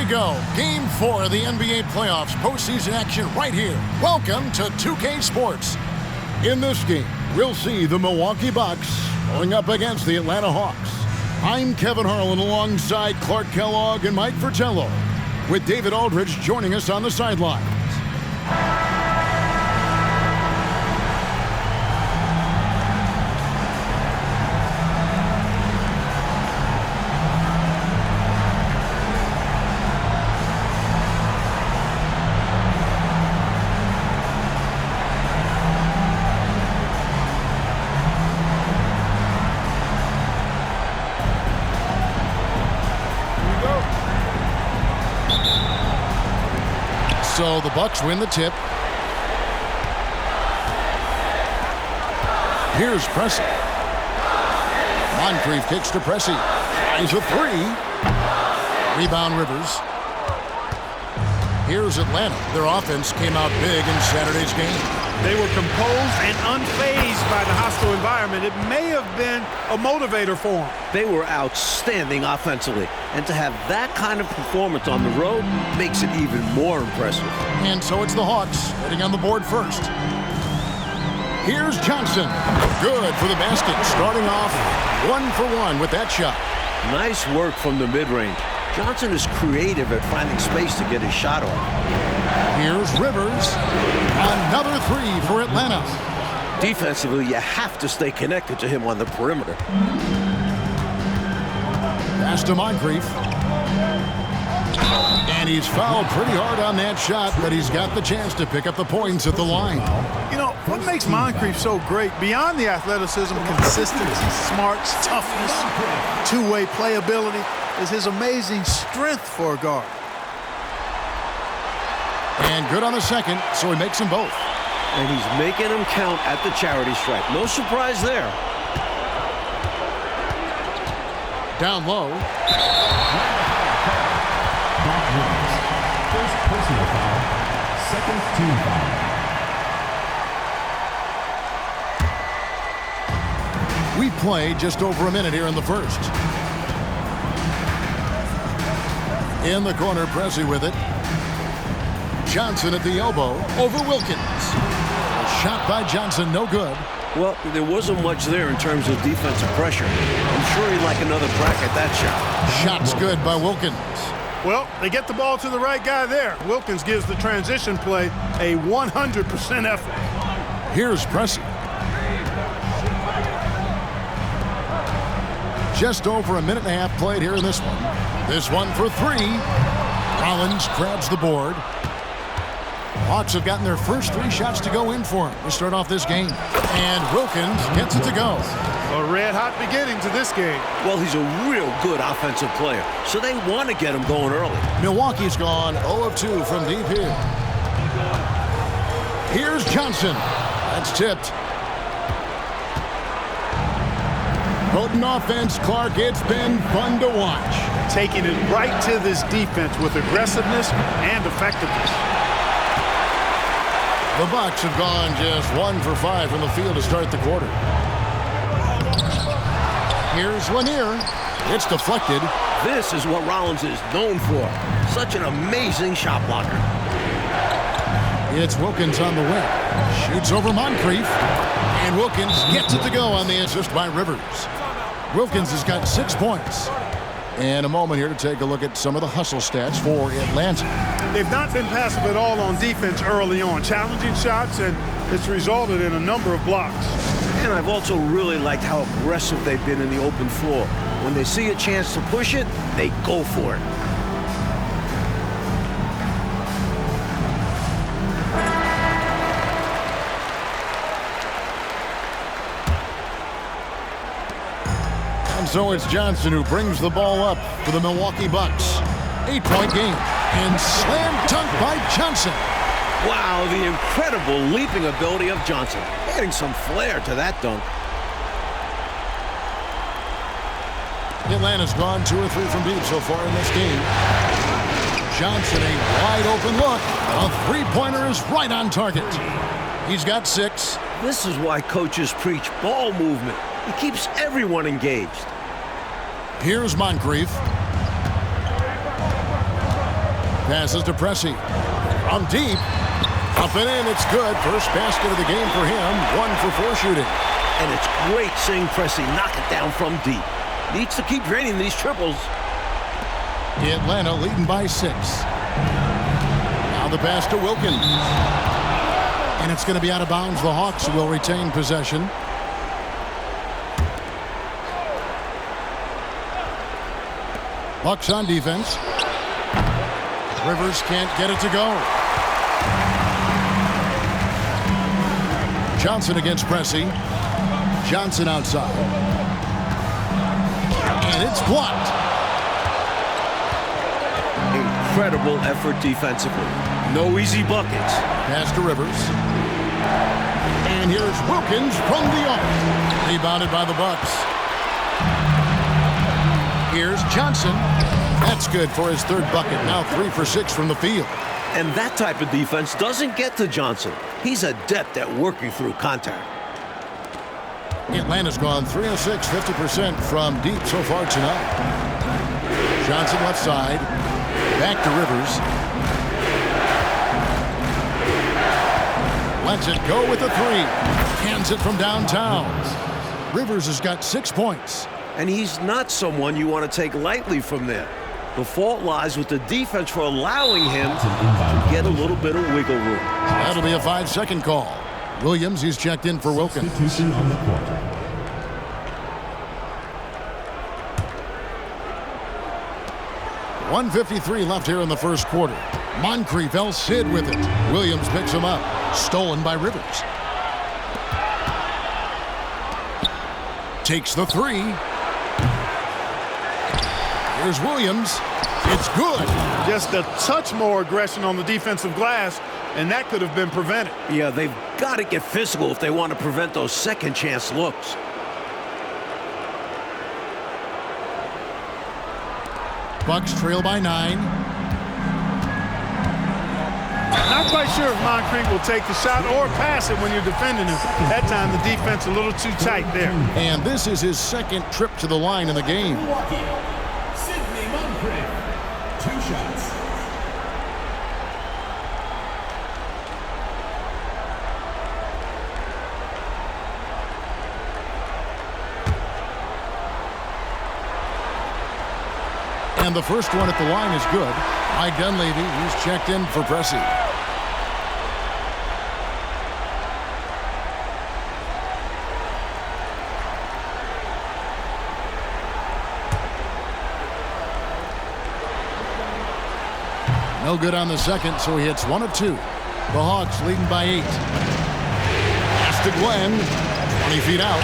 go. Game 4 of the NBA playoffs. Postseason action right here. Welcome to 2K Sports. In this game, we'll see the Milwaukee Bucks going up against the Atlanta Hawks. I'm Kevin Harlan alongside Clark Kellogg and Mike Fratello, with David Aldridge joining us on the sidelines. So the Bucks win the tip. Here's Pressey. Moncrief kicks to Pressey. Tries a three. Rebound Rivers. Here's Atlanta. Their offense came out big in Saturday's game. They were composed and unfazed by the hostile environment. It may have been a motivator for them. They were outstanding offensively. And to have that kind of performance on the road makes it even more impressive. And so it's the Hawks heading on the board first. Here's Johnson. Good for the basket. Starting off 1 for 1 with that shot. Nice work from the mid-range. Johnson is creative at finding space to get his shot off. Here's Rivers. Another three for Atlanta. Defensively, you have to stay connected to him on the perimeter. Pass to Moncrief. And he's fouled pretty hard on that shot, but he's got the chance to pick up the points at the line. You know, what makes Moncrief so great, beyond the athleticism, consistency, smarts, toughness, two-way playability, is his amazing strength for a guard. And good on the second, so he makes them both. And he's making them count at the charity stripe. No surprise there. Down low. First personal foul, second team foul. We play just over a minute here in the first. In the corner, Pressey with it. Johnson at the elbow over Wilkins. A shot by Johnson, no good. Well, there wasn't much there in terms of defensive pressure. I'm sure he'd like another crack at that shot. Shot's good by Wilkins. Well, they get the ball to the right guy there. Wilkins gives the transition play a 100% effort. Here's Pressey. Just over a minute and a half played here in this one. This one for three. Collins grabs the board. Hawks have gotten their first 3 shots to go in for him to start off this game. And Wilkins gets it to go. A red-hot beginning to this game. Well, he's a real good offensive player, so they want to get him going early. Milwaukee's gone 0 of 2 from deep here. Here's Johnson. That's tipped. Potent offense, Clark. It's been fun to watch. Taking it right to this defense with aggressiveness and effectiveness. The Bucks have gone just 1 for 5 from the field to start the quarter. Here's Lanier. It's deflected. This is what Rollins is known for. Such an amazing shot blocker. It's Wilkins on the wing. Shoots over Moncrief. And Wilkins gets it to go on the assist by Rivers. Wilkins has got 6 points. And a moment here to take a look at some of the hustle stats for Atlanta. They've not been passive at all on defense early on. Challenging shots, and it's resulted in a number of blocks. And I've also really liked how aggressive they've been in the open floor. When they see a chance to push it, they go for it. And so it's Johnson who brings the ball up for the Milwaukee Bucks. 8-point game. And slam dunk by Johnson. Wow, the incredible leaping ability of Johnson. Adding some flair to that dunk. Atlanta's gone 2 or 3 from deep so far in this game. Johnson, a wide open look. A three-pointer is right on target. He's got 6. This is why coaches preach ball movement. It keeps everyone engaged. Here's Moncrief. Passes to Pressey. From deep. Up and in. It's good. First basket of the game for him. 1 for 4 shooting. And it's great seeing Pressey knock it down from deep. Needs to keep draining these triples. Atlanta leading by 6. Now the pass to Wilkins. And it's going to be out of bounds. The Hawks will retain possession. Bucks on defense. Rivers can't get it to go. Johnson against Pressey. Johnson outside. And it's blocked. Incredible effort defensively. No easy buckets. Pass to Rivers. And here's Wilkins from the arc. Rebounded by the Bucks. Here's Johnson. That's good for his 3rd bucket. Now 3 for 6 from the field. And that type of defense doesn't get to Johnson. He's adept at working through contact. Atlanta's gone 3 of 6, 50% from deep so far tonight. Johnson left side. Back to Rivers. Lets it go with a 3. Hands it from downtown. Rivers has got 6 points. And he's not someone you want to take lightly from there. The fault lies with the defense for allowing him to get a little bit of wiggle room. That'll be a 5-second call. Williams, he's checked in for Wilkins. Substitution on the court. .153 left here in the first quarter. Moncrief El Cid with it. Williams picks him up. Stolen by Rivers. Takes the 3. Here's Williams. It's good. Just a touch more aggression on the defensive glass, and that could have been prevented. Yeah, they've got to get physical if they want to prevent those second chance looks. Bucks trail by 9. Not quite sure if Moncrief will take the shot or pass it when you're defending him. That time the defense a little too tight there. And this is his 2nd trip to the line in the game. Milwaukee. 2 shots. And the first one at the line is good. Mike Dunleavy, he's checked in for Pressey. No good on the second, so he hits 1 of 2. The Hawks leading by 8. Pass to Glenn. 20 feet out.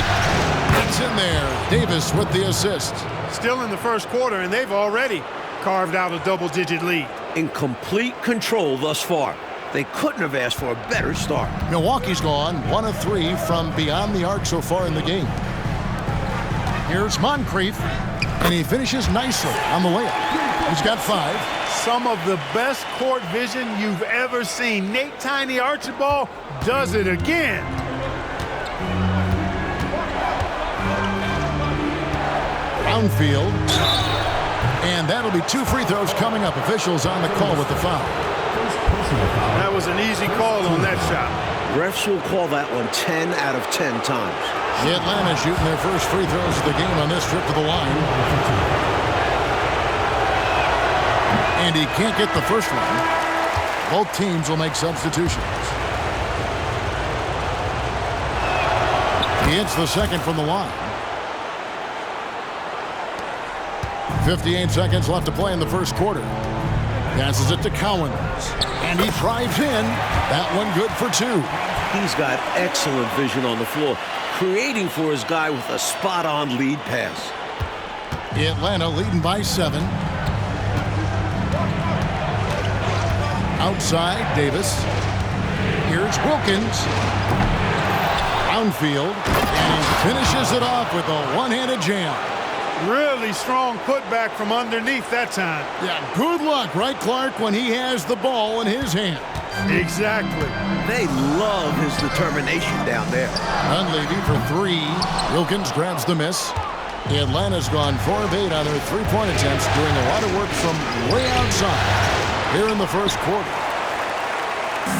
It's in there. Davis with the assist. Still in the first quarter, and they've already carved out a double-digit lead. In complete control thus far. They couldn't have asked for a better start. Milwaukee's gone 1 of 3 from beyond the arc so far in the game. Here's Moncrief, and he finishes nicely on the layup. He's got 5. Some of the best court vision you've ever seen. Nate Tiny Archibald does it again. Brownfield. And that'll be 2 free throws coming up. Officials on the call with the foul. That was an easy call on that shot. Refs will call that one 10 out of 10 times. The Atlanta shooting their first free throws of the game on this trip to the line. And he can't get the first one. Both teams will make substitutions. He hits the second from the line. 58 seconds left to play in the first quarter. Passes it to Cowens. And he drives in. That one good for 2. He's got excellent vision on the floor, creating for his guy with a spot-on lead pass. Atlanta leading by 7. Outside, Davis. Here's Wilkins. Brownfield. And he finishes it off with a one-handed jam. Really strong putback from underneath that time. Yeah, good luck, right, Clark, when he has the ball in his hand. Exactly. They love his determination down there. Dunleavy for 3. Wilkins grabs the miss. Atlanta's gone 4 of 8 on their 3-point attempts, doing a lot of work from way outside. here in the first quarter.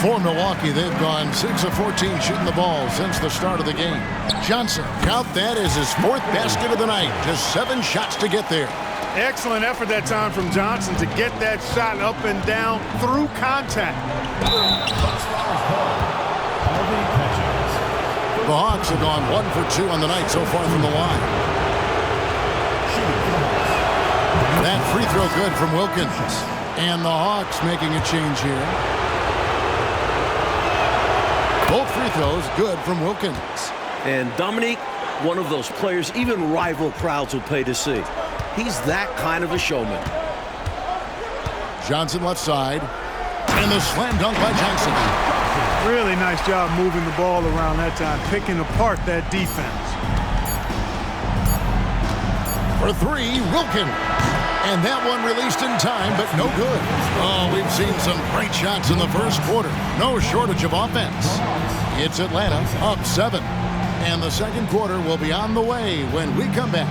For Milwaukee, they've gone 6 of 14 shooting the ball since the start of the game. Johnson, count that as his 4th basket of the night. Just 7 shots to get there. Excellent effort that time from Johnson to get that shot up and down through contact. The Hawks have gone 1 for 2 on the night so far from the line. That free throw good from Wilkins. And the Hawks making a change here. Both free throws good from Wilkins. And Dominique, one of those players even rival crowds will pay to see. He's that kind of a showman. Johnson left side. And the slam dunk by Johnson. Really nice job moving the ball around that time, picking apart that defense. For 3, Wilkins. And that one released in time, but no good. Oh, we've seen some great shots in the first quarter. No shortage of offense. It's Atlanta up 7. And the second quarter will be on the way when we come back.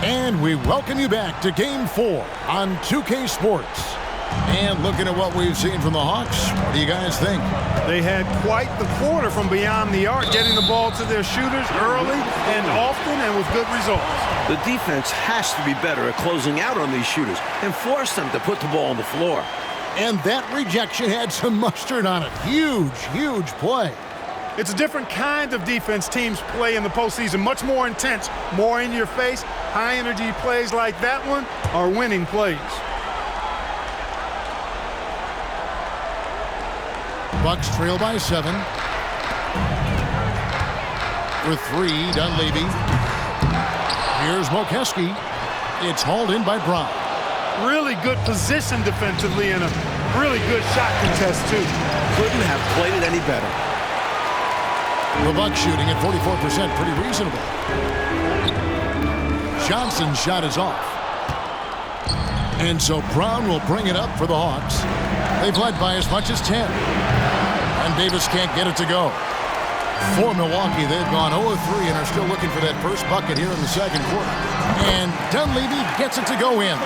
And we welcome you back to Game 4 on 2K Sports. And looking at what we've seen from the Hawks, what do you guys think? They had quite the quarter from beyond the arc, getting the ball to their shooters early and often and with good results. The defense has to be better at closing out on these shooters and force them to put the ball on the floor. And that rejection had some mustard on it. Huge, huge play. It's a different kind of defense teams play in the postseason, much more intense, more in your face. High-energy plays like that one are winning plays. Bucks trail by 7. For 3, Dunleavy. Here's Mokeski. It's hauled in by Brown. Really good position defensively and a really good shot contest, too. Couldn't have played it any better. The Bucks shooting at 44%, pretty reasonable. Johnson's shot is off. And so Brown will bring it up for the Hawks. They've led by as much as 10. And Davis can't get it to go. For Milwaukee, they've gone 0-3 and are still looking for that first bucket here in the second quarter. And Dunleavy gets it to go in.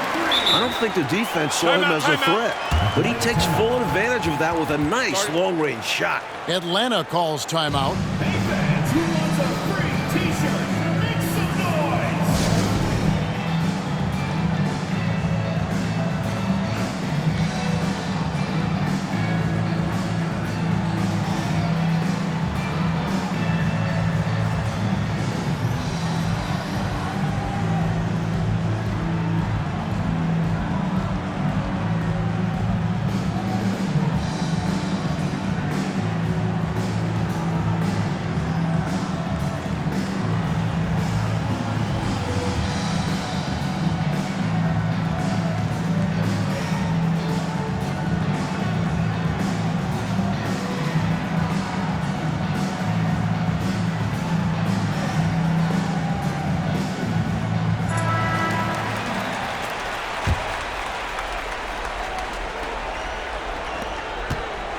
I don't think the defense saw him as a threat, but he takes full advantage of that with a nice long-range shot. Atlanta calls timeout. Hey fans, who wants a free t-shirt? Make some noise!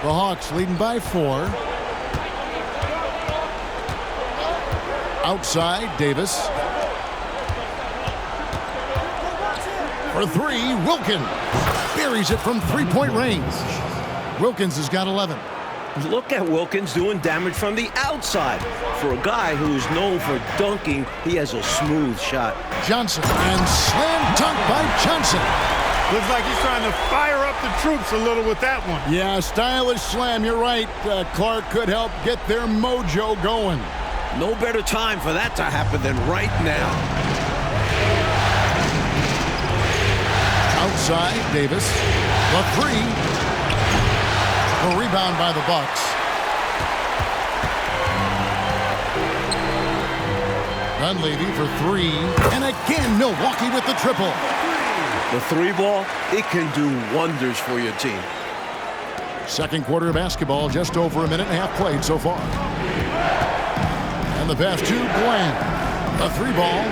The Hawks leading by 4. Outside, Davis. For 3, Wilkins. Buries it from three-point range. Wilkins has got 11. Look at Wilkins doing damage from the outside. For a guy who's known for dunking, he has a smooth shot. Johnson, and slam dunk by Johnson. Looks like he's trying to fire up the troops a little with that one. Yeah, stylish slam. You're right. Clark could help get their mojo going. No better time for that to happen than right now. Outside, Davis. The 3. A rebound by the Bucks. Dunleavy for three. And again, Milwaukee with the triple. The three ball, it can do wonders for your team. Second quarter of basketball, just over a minute and a half played so far. And the pass to Glenn. The three ball.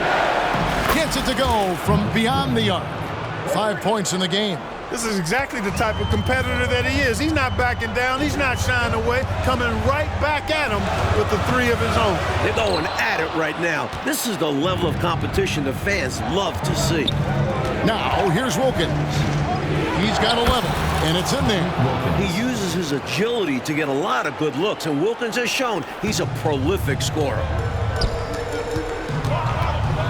Gets it to go from beyond the arc. 5 points in the game. This is exactly the type of competitor that he is. He's not backing down. He's not shying away. Coming right back at him with the three of his own. They're going at it right now. This is the level of competition the fans love to see. Now, here's Wilkins. He's got 11, and it's in there. He uses his agility to get a lot of good looks, and Wilkins has shown he's a prolific scorer.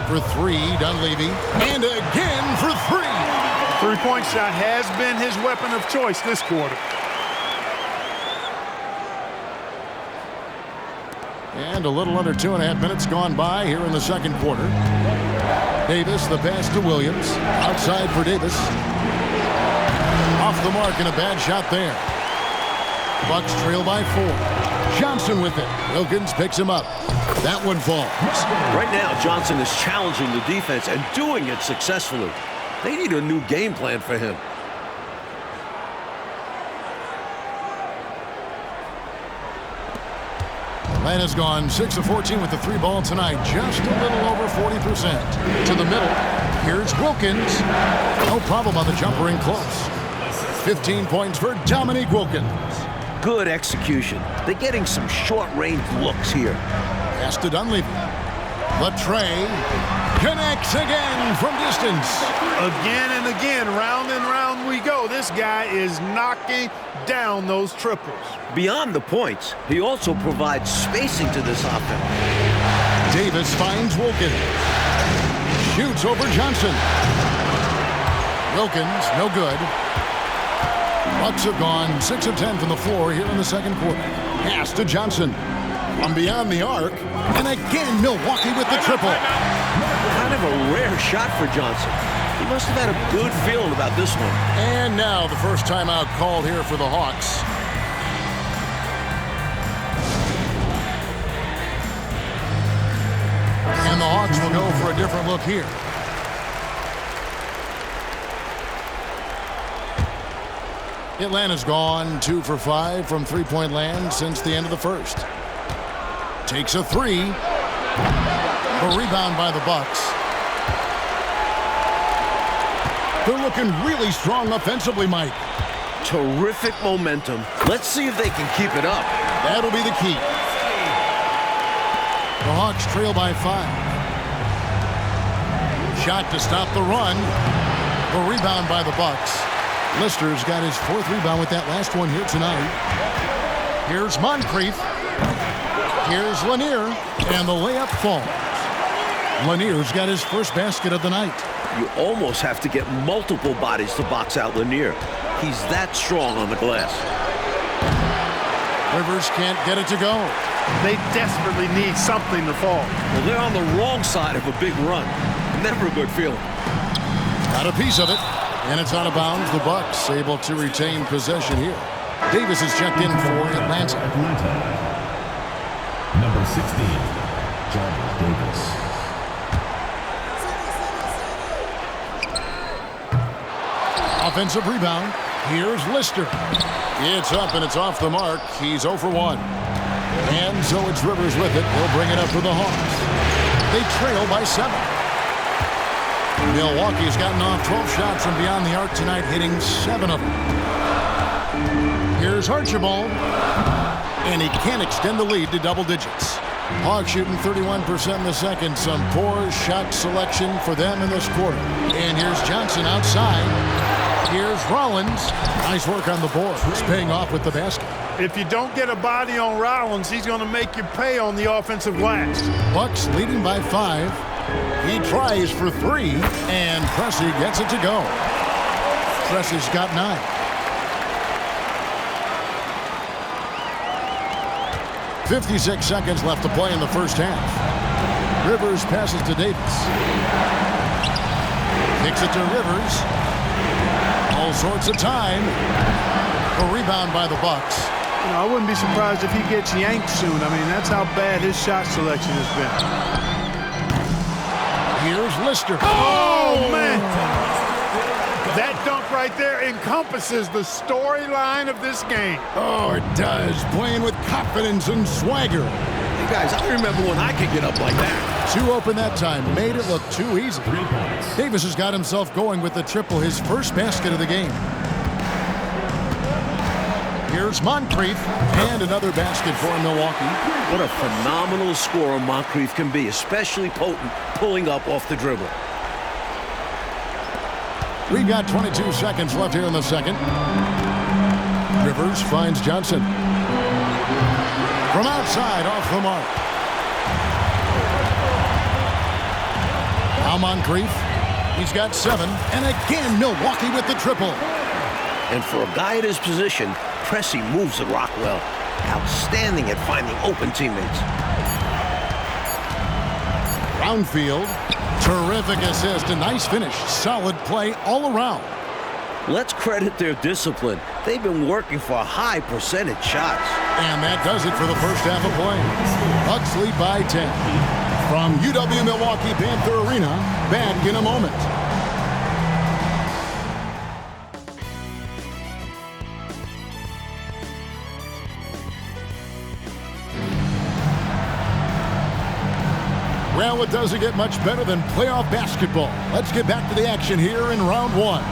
For three, Dunleavy. And again for three. Three-point shot has been his weapon of choice this quarter. And a little under 2.5 minutes gone by here in the second quarter. Davis, the pass to Williams. Outside for Davis. Off the mark and a bad shot there. Bucks trail by 4. Johnson with it. Wilkins picks him up. That one falls. Right now, Johnson is challenging the defense and doing it successfully. They need a new game plan for him. Atlanta's gone 6 of 14 with the three ball tonight. Just a little over 40%. To the middle. Here's Wilkins. No problem on the jumper in close. 15 points for Dominique Wilkins. Good execution. They're getting some short-range looks here. Pass to Dunleavy. Latrey connects again from distance. Again and again, round and round we go. This guy is knocking down those triples. Beyond the points, he also provides spacing to this offense. Davis finds Wilkins. Shoots over Johnson. Wilkins, no good. Bucks have gone 6 of 10 from the floor here in the second quarter. Pass to Johnson. From beyond the arc. And again, Milwaukee with the triple. Kind of a rare shot for Johnson. He must have had a good feeling about this one. And now the first timeout called here for the Hawks. And the Hawks will go for a different look here. Atlanta's gone 2 for 5 from three-point land since the end of the first. Takes a three. A rebound by the Bucks. They're looking really strong offensively, Mike. Terrific momentum. Let's see if they can keep it up. That'll be the key. The Hawks trail by 5. Shot to stop the run. A rebound by the Bucks. Lister's got his 4th rebound with that last one here tonight. Here's Moncrief. Here's Lanier. And the layup falls. Lanier's got his first basket of the night. You almost have to get multiple bodies to box out Lanier. He's that strong on the glass. Rivers can't get it to go. They desperately need something to fall. Well, they're on the wrong side of a big run. Never a good feeling. Got a piece of it. And it's out of bounds. The Bucks able to retain possession here. Davis is checked in for Atlanta. Number 16, Jarvis Davis. Offensive rebound. Here's Lister. It's up and it's off the mark. He's 0 for 1. And so it's Rivers with it. He'll bring it up for the Hawks. They trail by 7. Milwaukee's gotten off 12 shots from beyond the arc tonight, hitting 7 of them. Here's Archibald. And he can't extend the lead to double digits. Hawks shooting 31% in the second. Some poor shot selection for them in this quarter. And here's Johnson outside. Here's Rollins. Nice work on the board. It's paying off with the basket. If you don't get a body on Rollins, he's going to make you pay on the offensive glass. Bucks leading by 5. He tries for 3, and Pressey gets it to go. Pressey's got 9. .56 seconds left to play in the first half. Rivers passes to Davis. Kicks it to Rivers. All sorts of time. A rebound by the Bucks. You know, I wouldn't be surprised if he gets yanked soon. I mean, that's how bad his shot selection has been. blister. Oh, man. That dunk right there encompasses the storyline of this game. Oh, it does. Playing with confidence and swagger. Hey, guys, I remember when I could get up like that. Two open that time. Made it look too easy. 3 points. Davis has got himself going with the triple, his first basket of the game. Here's Moncrief, and another basket for Milwaukee. What a phenomenal scorer Moncrief can be, especially potent pulling up off the dribble. We've got 22 seconds left here in the second. Rivers finds Johnson. From outside, off the mark. Now Moncrief. He's got 7, and again Milwaukee with the triple. And for a guy at his position, Pressey moves the rock well. Outstanding at finding open teammates. Brownfield. Terrific assist, a nice finish. Solid play all around. Let's credit their discipline. They've been working for high percentage shots. And that does it for the first half of play. Bucks lead by 10. From UW-Milwaukee Panther Arena, back in a moment. Well, it doesn't get much better than playoff basketball. Let's get back to the action here in round 1.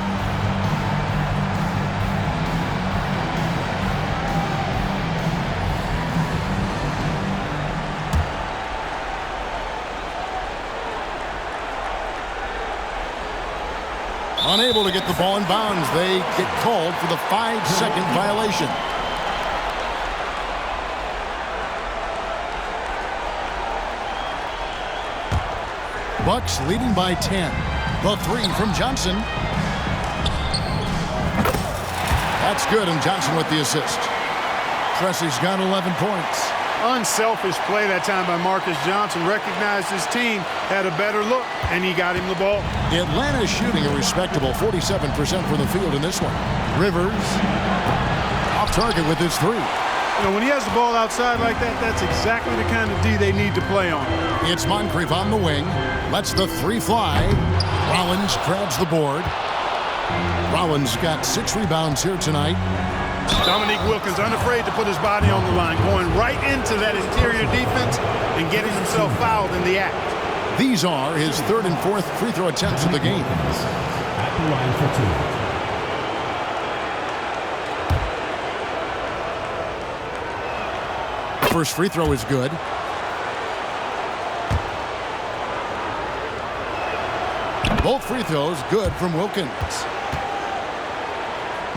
Unable to get the ball in bounds. They get called for the 5-second violation. Bucks leading by 10. The 3 from Johnson. That's good, and Johnson with the assist. Pressey's got 11 points. Unselfish play that time by Marcus Johnson. Recognized his team, had a better look, and he got him the ball. Atlanta's shooting a respectable 47% from the field in this one. Rivers off target with his 3. You know, when he has the ball outside like that, that's exactly the kind of D they need to play on. It's Moncrief on the wing. Lets the 3 fly. Rollins grabs the board. Rollins got 6 rebounds here tonight. Dominique Wilkins unafraid to put his body on the line, going right into that interior defense and getting himself fouled in the act. These are his 3rd and 4th free throw attempts of the game. At the line for 2. First free throw is good. Both free throws good from Wilkins.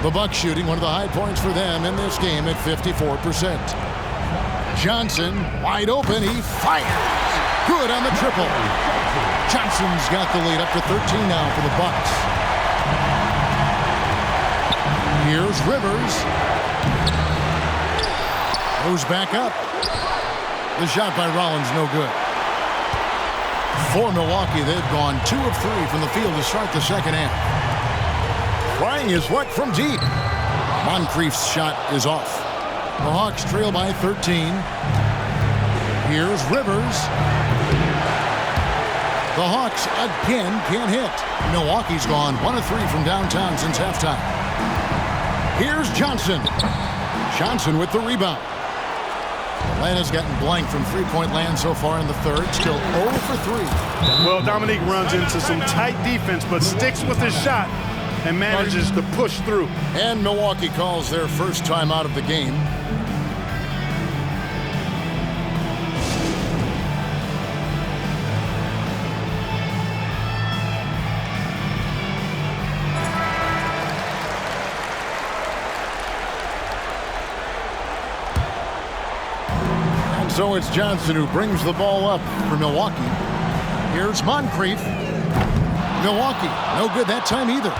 The Bucks shooting one of the high points for them in this game at 54%. Johnson wide open. He fires. Good on the triple. Johnson's got the lead up to 13 now for the Bucks. Here's Rivers. Goes back up. The shot by Rollins no good. For Milwaukee, they've gone 2 of 3 from the field to start the second half. Trying his luck from deep. Moncrief's shot is off. The Hawks trail by 13. Here's Rivers. The Hawks again can't hit. Milwaukee's gone 1 of 3 from downtown since halftime. Here's Johnson. Johnson with the rebound. Atlanta's gotten blank from three-point land so far in the third. Still 0 for 3. Well, Dominique runs into some tight defense, but sticks with his shot and manages to push through. And Milwaukee calls their first time out of the game. And so it's Johnson who brings the ball up for Milwaukee. Here's Moncrief. Milwaukee, no good that time either.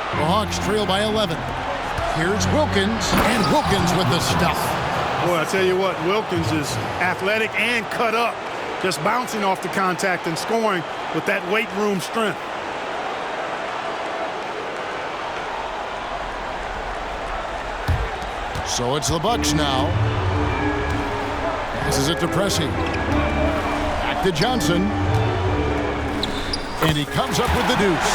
The Hawks trail by 11. Here's Wilkins, and Wilkins with the stuff. Boy, I tell you what, Wilkins is athletic and cut up, just bouncing off the contact and scoring with that weight room strength. So it's the Bucks now. Passes it to Pressey. Back to Johnson. And he comes up with the deuce.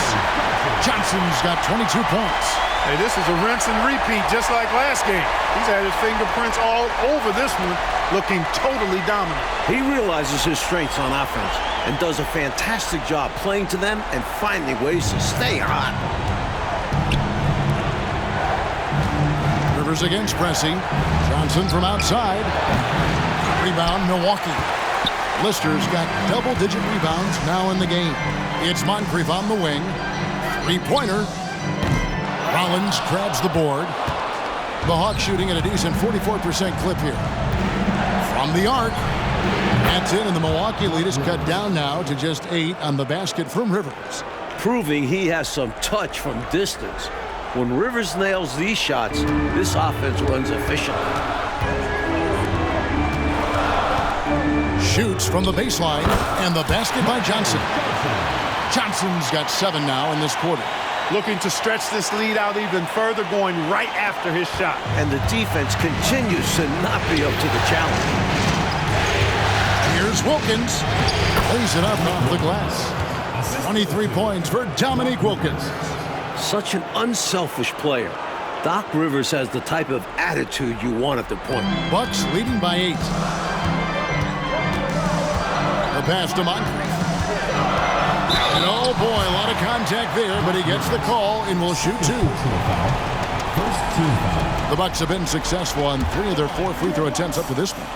Johnson's got 22 points. Hey, this is a rinse and repeat just like last game. He's had his fingerprints all over this one, looking totally dominant. He realizes his strengths on offense and does a fantastic job playing to them and finding ways to stay hot. Rivers against Pressey. Johnson from outside. Rebound, Milwaukee. Lister's got double-digit rebounds now in the game. It's Moncrief on the wing. Three-pointer. Rollins grabs the board. The Hawks shooting at a decent 44% clip here. From the arc. That's in, and the Milwaukee lead is cut down now to just 8 on the basket from Rivers. Proving he has some touch from distance. When Rivers nails these shots, this offense runs efficiently. Shoots from the baseline, and the basket by Johnson. Johnson's got 7 now in this quarter. Looking to stretch this lead out even further, going right after his shot. And the defense continues to not be up to the challenge. Here's Wilkins. Lays it up off the glass. 23 points for Dominique Wilkins. Such an unselfish player. Doc Rivers has the type of attitude you want at the point. Bucks leading by 8. The pass to Moncrief. And oh boy, a lot of contact there, but he gets the call and will shoot 2. The Bucks have been successful on 3 of their 4 free throw attempts up to this one.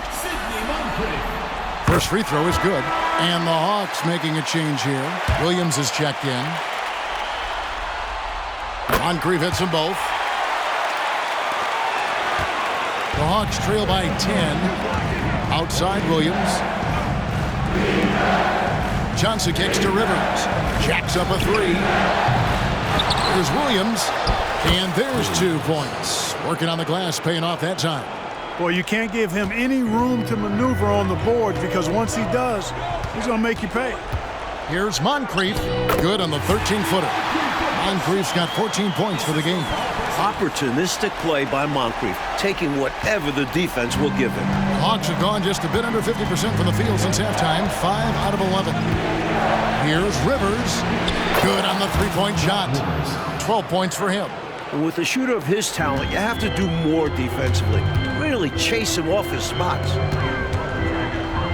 First free throw is good. And the Hawks making a change here. Williams is checked in. Moncrief hits them both. The Hawks trail by 10. Outside Williams. Johnson kicks to Rivers. Jacks up a 3. There's Williams. And there's 2 points. Working on the glass, paying off that time. Boy, you can't give him any room to maneuver on the board because once he does, he's going to make you pay. Here's Moncrief. Good on the 13-footer. Moncrief's got 14 points for the game. Opportunistic play by Moncrief, taking whatever the defense will give him. The Hawks have gone just a bit under 50% from the field since halftime, 5 out of 11. Here's Rivers. Good on the 3-point shot. 12 points for him. And with a shooter of his talent, you have to do more defensively. Really chase him off his spots.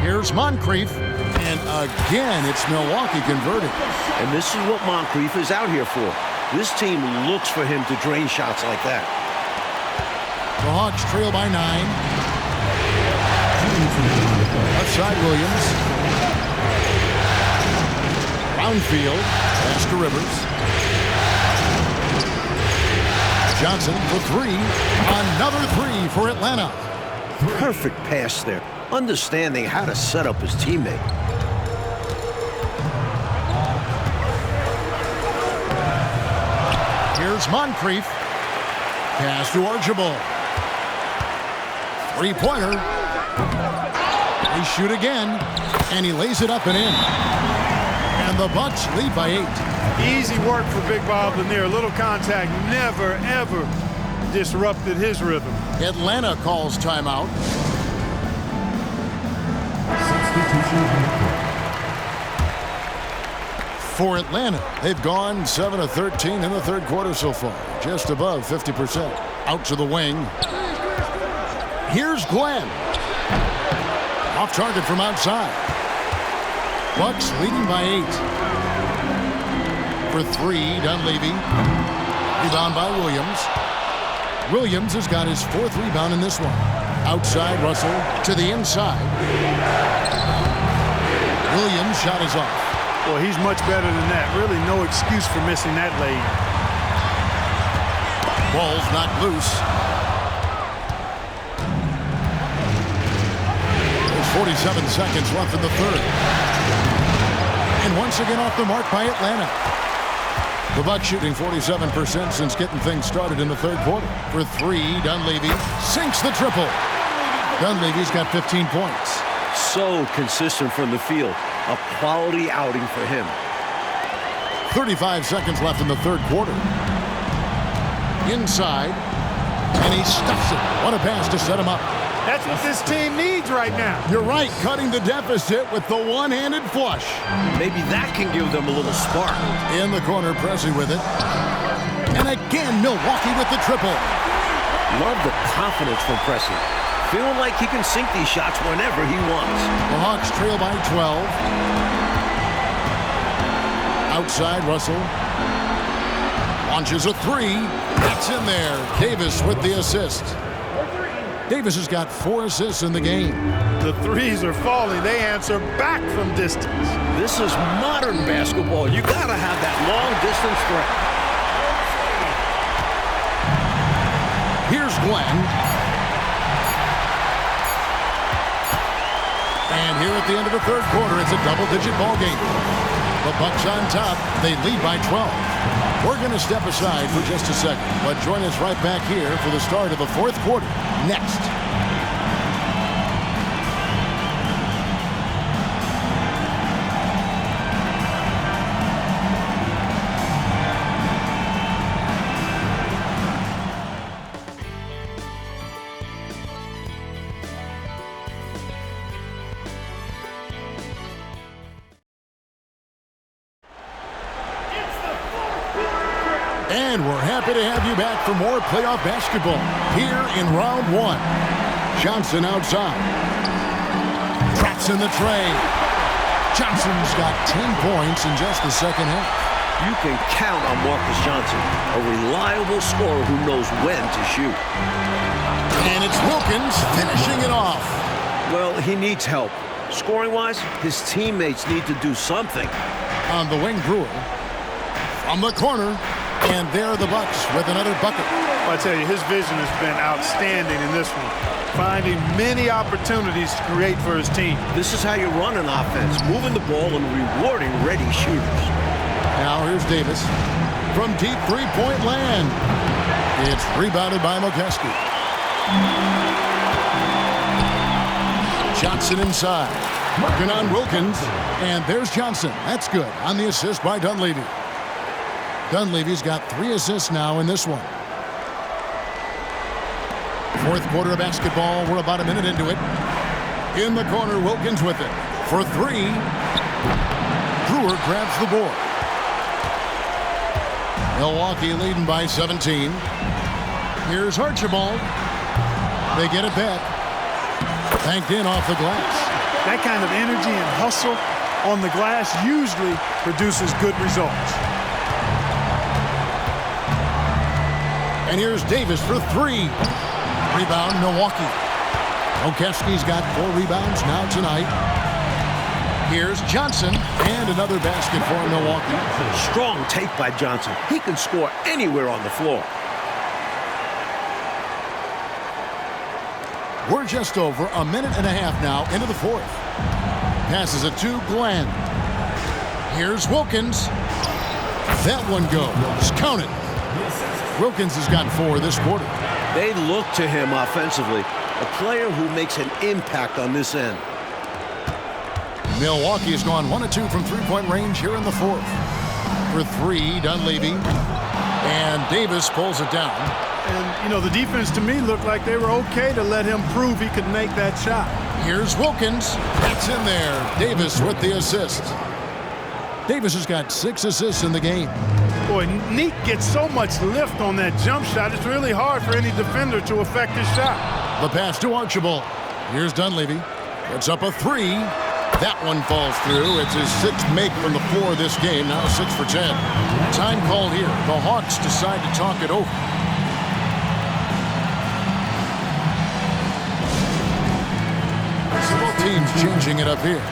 Here's Moncrief. And again, it's Milwaukee converted. And this is what Moncrief is out here for. This team looks for him to drain shots like that. The Hawks trail by 9. Left side Williams. Brownfield. Pass to Rivers. Johnson for 3. Another 3 for Atlanta. Perfect pass there. Understanding how to set up his teammate. Here's Moncrief. Pass to Archibald. 3-pointer. They shoot again. And he lays it up and in. And the Bucks lead by 8. Easy work for Big Bob Lanier. Little contact never, ever disrupted his rhythm. Atlanta calls timeout. For Atlanta, they've gone 7 of 13 in the third quarter so far. Just above 50%. Out to the wing. Here's Glenn. Off target from outside. Bucks leading by 8. For 3, Dunleavy. Rebound by Williams. Williams has got his 4th rebound in this one. Outside Russell to the inside. Williams' shot is off. Well, he's much better than that. Really no excuse for missing that lane. Ball's not loose. There's 47 seconds left in the third. And once again off the mark by Atlanta. The Bucks shooting 47% since getting things started in the third quarter. For 3, Dunleavy sinks the triple. Dunleavy's got 15 points. So consistent from the field. A quality outing for him. 35 seconds left in the third quarter. Inside. And he stuffs it. What a pass to set him up. That's what this team needs right now. You're right, cutting the deficit with the one-handed flush. Maybe that can give them a little spark. In the corner, Pressey with it. And again, Milwaukee with the triple. Love the confidence from Pressey. Feeling like he can sink these shots whenever he wants. The Hawks trail by 12. Outside, Russell. Launches a three. That's in there. Davis with the assist. Davis has got 4 assists in the game. The threes are falling. They answer back from distance. This is modern basketball. You gotta have that long-distance threat. Here's Glenn. And here at the end of the third quarter, it's a double-digit ball game. The Bucks on top. They lead by 12. We're going to step aside for just a second, but join us right back here for the start of the fourth quarter next. And we're happy to have you back for more playoff basketball here in round one. Johnson outside. Traps in the tray. Johnson's got 10 points in just the second half. You can count on Marcus Johnson, a reliable scorer who knows when to shoot. And it's Wilkins finishing it off. Well, he needs help. Scoring-wise, his teammates need to do something. On the wing, Brewer. From the corner. And there are the Bucks with another bucket. I tell you, his vision has been outstanding in this one, finding many opportunities to create for his team. This is how you run an offense, moving the ball and rewarding ready shooters. Now here's Davis from deep three-point land. It's rebounded by McCaskey. Johnson inside. Working on Wilkins. And there's Johnson. That's good on the assist by Dunleavy. Dunleavy's got 3 assists now in this one. Fourth quarter of basketball. We're about a minute into it. In the corner, Wilkins with it. For 3. Brewer grabs the board. Milwaukee leading by 17. Here's Archibald. They get it back. Banked in off the glass. That kind of energy and hustle on the glass usually produces good results. And here's Davis for 3. Rebound, Milwaukee. Okechki's got 4 rebounds now tonight. Here's Johnson, and another basket for Milwaukee. Strong take by Johnson. He can score anywhere on the floor. We're just over a minute and a half now into the fourth. Passes it to Glenn. Here's Wilkins. That one goes. Count it. Wilkins has got 4 this quarter. They look to him offensively, a player who makes an impact on this end. Milwaukee has gone 1 of 2 from three-point range here in the fourth. For 3, Dunleavy. And Davis pulls it down. And, you know, the defense to me looked like they were okay to let him prove he could make that shot. Here's Wilkins. That's in there. Davis with the assist. Davis has got 6 assists in the game. Boy, Neat gets so much lift on that jump shot. It's really hard for any defender to affect his shot. The pass to Archibald. Here's Dunleavy. Puts up a 3. That one falls through. It's his 6th make from the floor this game. Now 6 for 10. Time called here. The Hawks decide to talk it over. Both teams changing it up here.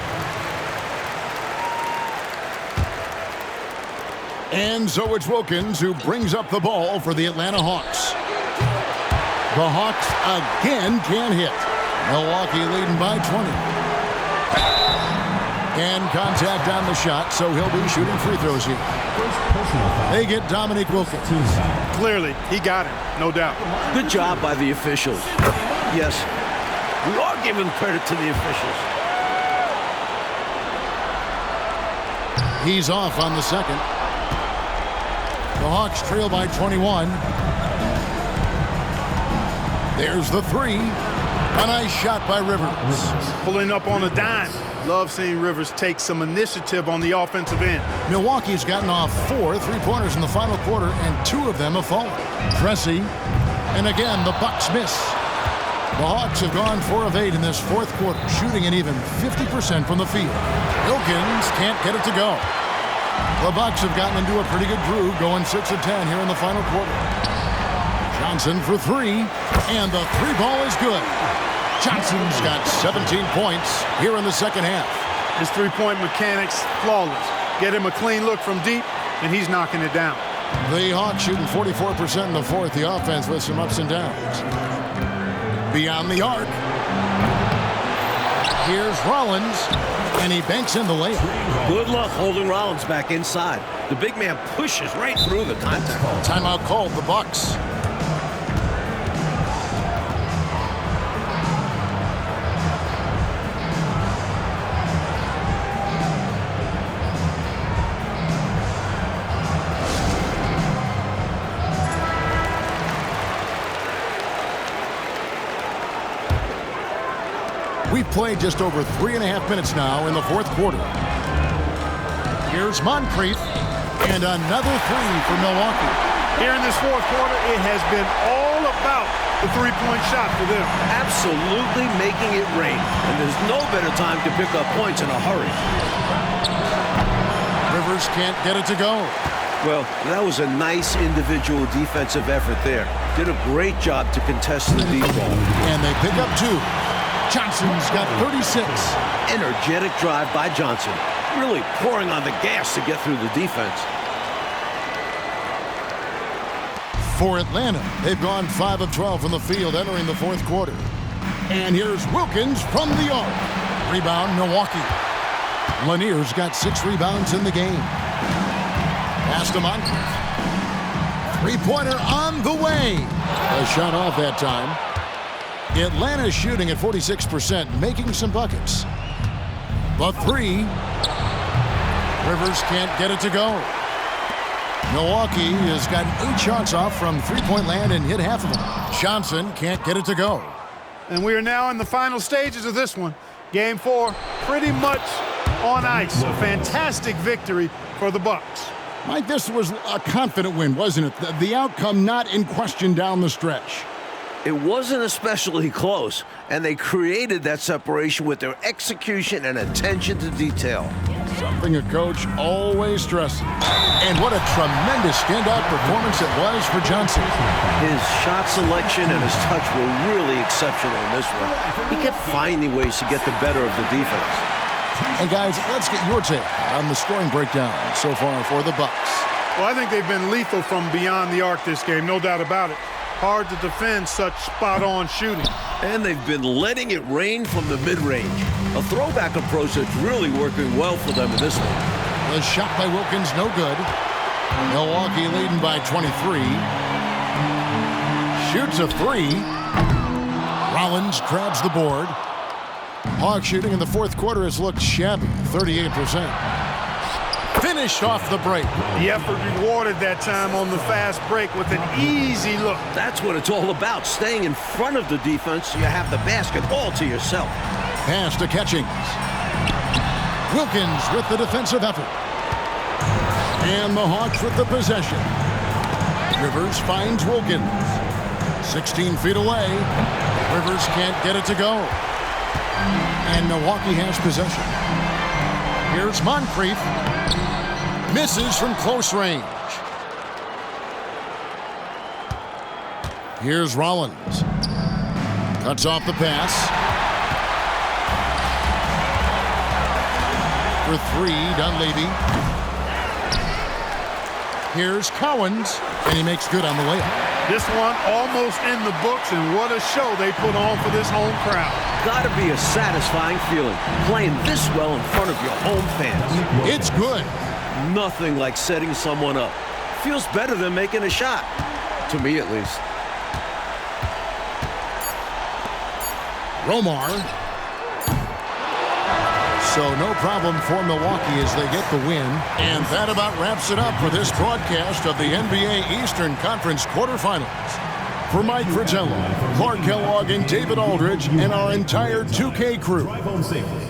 And so it's Wilkins who brings up the ball for the Atlanta Hawks. The Hawks again can't hit. Milwaukee leading by 20. And contact on the shot, so he'll be shooting free throws here. They get Dominique Wilkins. Clearly, he got him, no doubt. Good job by the officials. Yes, we are giving credit to the officials. He's off on the second. The Hawks trail by 21. There's the 3. A nice shot by Rivers. Pulling up on a dime. Love seeing Rivers take some initiative on the offensive end. Milwaukee's gotten off 4 3-pointers in the final quarter, and 2 of them have fallen. Pressey, and again the Bucks miss. The Hawks have gone 4 of 8 in this fourth quarter, shooting an even 50% from the field. Wilkins can't get it to go. The Bucks have gotten into a pretty good groove, going 6 of 10 here in the final quarter. Johnson for 3, and the 3 ball is good. Johnson's got 17 points here in the second half. His three-point mechanics flawless. Get him a clean look from deep, and he's knocking it down. The Hawks shooting 44% in the fourth. The offense with some ups and downs. Beyond the arc. Here's Rollins, and he banks in the layup. Good luck holding Rollins back inside. The big man pushes right through the contact. Timeout called, the Bucks. We've played just over 3.5 minutes now in the fourth quarter. Here's Moncrief, and another 3 for Milwaukee. Here in this fourth quarter, it has been all about the three-point shot for them. Absolutely making it rain. And there's no better time to pick up points in a hurry. Rivers can't get it to go. Well, that was a nice individual defensive effort there. Did a great job to contest the deep ball. And they pick up 2. Johnson's got 36. Energetic drive by Johnson. Really pouring on the gas to get through the defense. For Atlanta, they've gone 5 of 12 from the field entering the fourth quarter. And here's Wilkins from the arc. Rebound, Milwaukee. Lanier's got 6 rebounds in the game. Pass to Moncrief. 3-pointer on the way. A shot off that time. Atlanta's shooting at 46%, making some buckets. The 3. Rivers can't get it to go. Milwaukee has gotten 8 shots off from three-point land and hit half of them. Johnson can't get it to go. And we are now in the final stages of this one. Game 4, pretty much on ice. A fantastic victory for the Bucks. Mike, this was a confident win, wasn't it? The outcome not in question down the stretch. It wasn't especially close, and they created that separation with their execution and attention to detail. Something a coach always stresses. And what a tremendous standout performance it was for Johnson. His shot selection and his touch were really exceptional in this one. He kept finding ways to get the better of the defense. And guys, let's get your take on the scoring breakdown so far for the Bucks. Well, I think they've been lethal from beyond the arc this game, no doubt about it. Hard to defend such spot-on shooting. And they've been letting it rain from the mid-range. A throwback approach that's really working well for them in this one. The shot by Wilkins, no good. Milwaukee leading by 23. Shoots a 3. Rollins grabs the board. Hawks shooting in the fourth quarter has looked shabby, 38%. Finished off the break. The effort rewarded that time on the fast break with an easy look. That's what it's all about, staying in front of the defense so you have the basket all to yourself. Pass to Catchings. Wilkins with the defensive effort. And the Hawks with the possession. Rivers finds Wilkins. 16 feet away. Rivers can't get it to go. And Milwaukee has possession. Here's Moncrief. Misses from close range. Here's Rollins. Cuts off the pass. For 3, Dunleavy. Here's Cowens, and he makes good on the layup. This one almost in the books, and what a show they put on for this home crowd. Gotta be a satisfying feeling, playing this well in front of your home fans. It's good. Nothing like setting someone up. Feels better than making a shot. To me, at least. Romar. So no problem for Milwaukee as they get the win. And that about wraps it up for this broadcast of the NBA Eastern Conference quarterfinals. For Mike Fratello, Clark Kellogg, and David Aldridge, and our entire 2K crew,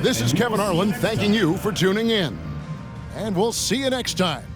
this is Kevin Harlan thanking you for tuning in. And we'll see you next time